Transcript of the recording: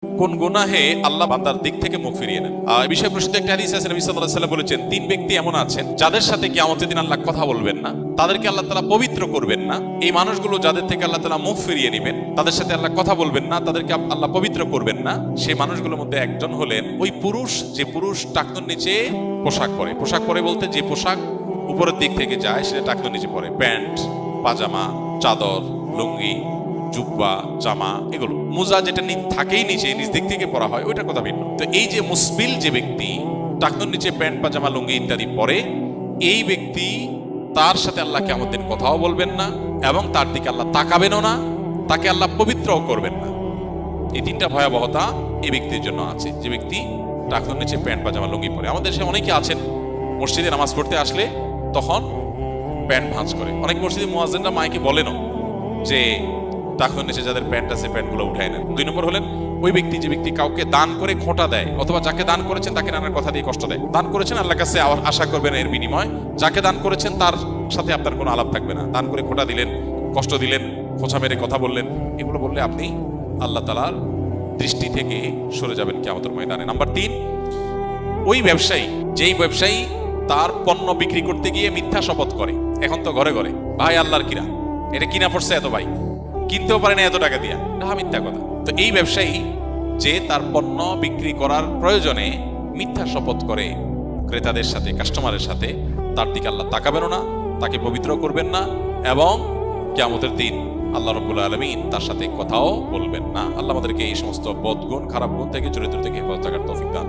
কোন গুনাহে আল্লাহ বান্দার দিক থেকে মুখ ফিরিয়ে নেন। এই বিষয়ে প্রসিদ্ধ একটা হাদিস আছে, নবী সাল্লাল্লাহু আলাইহি ওয়াসাল্লাম বলেছেন, তিন ব্যক্তি এমন আছেন যাদের সাথে কিয়ামতের দিন আল্লাহ কথা বলবেন না, তাদেরকে আল্লাহ তাআলা পবিত্র করবেন না। এই মানুষগুলো যাদের থেকে আল্লাহ তাআলা মুখ ফিরিয়ে নেবেন, তাদের সাথে আল্লাহ কথা বলবেন না, তাদেরকে আল্লাহ পবিত্র করবেন না। সেই মানুষগুলোর মধ্যে একজন হলেন ওই পুরুষ, যে পুরুষ টাকনুর নিচে পোশাক পরে। পোশাক পরে বলতে যে পোশাক উপরের দিক থেকে যায় সেটা টাকনুর নিচে পরে, প্যান্ট, পাজামা, চাদর, লুঙ্গি, জুব্বা, জামা, এগুলো। মোজা যেটা থাকেই নিচে, নিচ দিক থেকে পরা হয়, ওইটার কথা ভিন্ন। তো এই যে মুসবিল যে ব্যক্তি টাকনুর নিচে প্যান্ট, পাজামা, লুঙ্গি ইত্যাদি পরে, এই ব্যক্তি তার সাথে আল্লাহ কিয়ামতের দিন কথাও বলবেন না এবং তার দিকে আল্লাহ তাকাবেনও না, তাকে আল্লাহ পবিত্রও করবেন না। এই তিনটা ভয়াবহতা এই ব্যক্তির জন্য আছে, যে ব্যক্তি টাকনুর নিচে প্যান্ট, পাজামা, লুঙ্গি পরে। আমাদের দেশে অনেকে আছেন মসজিদে নামাজ পড়তে আসলে তখন প্যান্ট ভাঁজ করে। অনেক মসজিদে মুয়াজ্জিনরা মাইকে বলেনও যে টাকনুর নিচে যাদের প্যান্ট আছে প্যান্টগুলো উঠায় নেন। দুই নম্বর হলেন ওই ব্যক্তি, যে ব্যক্তি কাউকে দান করে খোঁটা দেয়, অথবা যাকে দান করেছেন তাকে নানার কথা দিয়ে কষ্ট দেয়। দান করেছেন, আল্লাহর কাছে আশা করবেন এর বিনিময়। যাকে দান করেছেন তার সাথে আপনার কোনো আলাপ থাকবে না। দান করে খোঁটা দিলেন, কষ্ট দিলেন, খোঁচা মেরে কথা বললেন, এগুলো বললে আপনি আল্লাহ তাআলার দৃষ্টি থেকে সরে যাবেন কিয়ামতের ময়দানে। নাম্বার 3, ওই ব্যবসায়ী, যেই ব্যবসায়ী তার পণ্য বিক্রি করতে গিয়ে মিথ্যা শপথ করে। এখন তো ঘরে ঘরে ভাই আল্লাহর কিনা, এটা কিনা পড়ছে এত, ভাই কিনতেও পারে না এত টাকা দিয়া, এটা মিথ্যা কথা। তো এই ব্যবসায়ী যে তার পণ্য বিক্রি করার প্রয়োজনে মিথ্যা শপথ করে ক্রেতাদের সাথে, কাস্টমারের সাথে, তার দিকে আল্লাহ তাকাবেন না, তাকে পবিত্র করবেন না এবং কিয়ামতের দিন আল্লাহ রাব্বুল আলামিন তার সাথে কথাও বলবেন না। আল্লাহ আমাদেরকে এই সমস্ত বদগুণ, খারাপ গুণ থেকে, চরিত্র থেকে হেফাজত করার তৌফিক দান।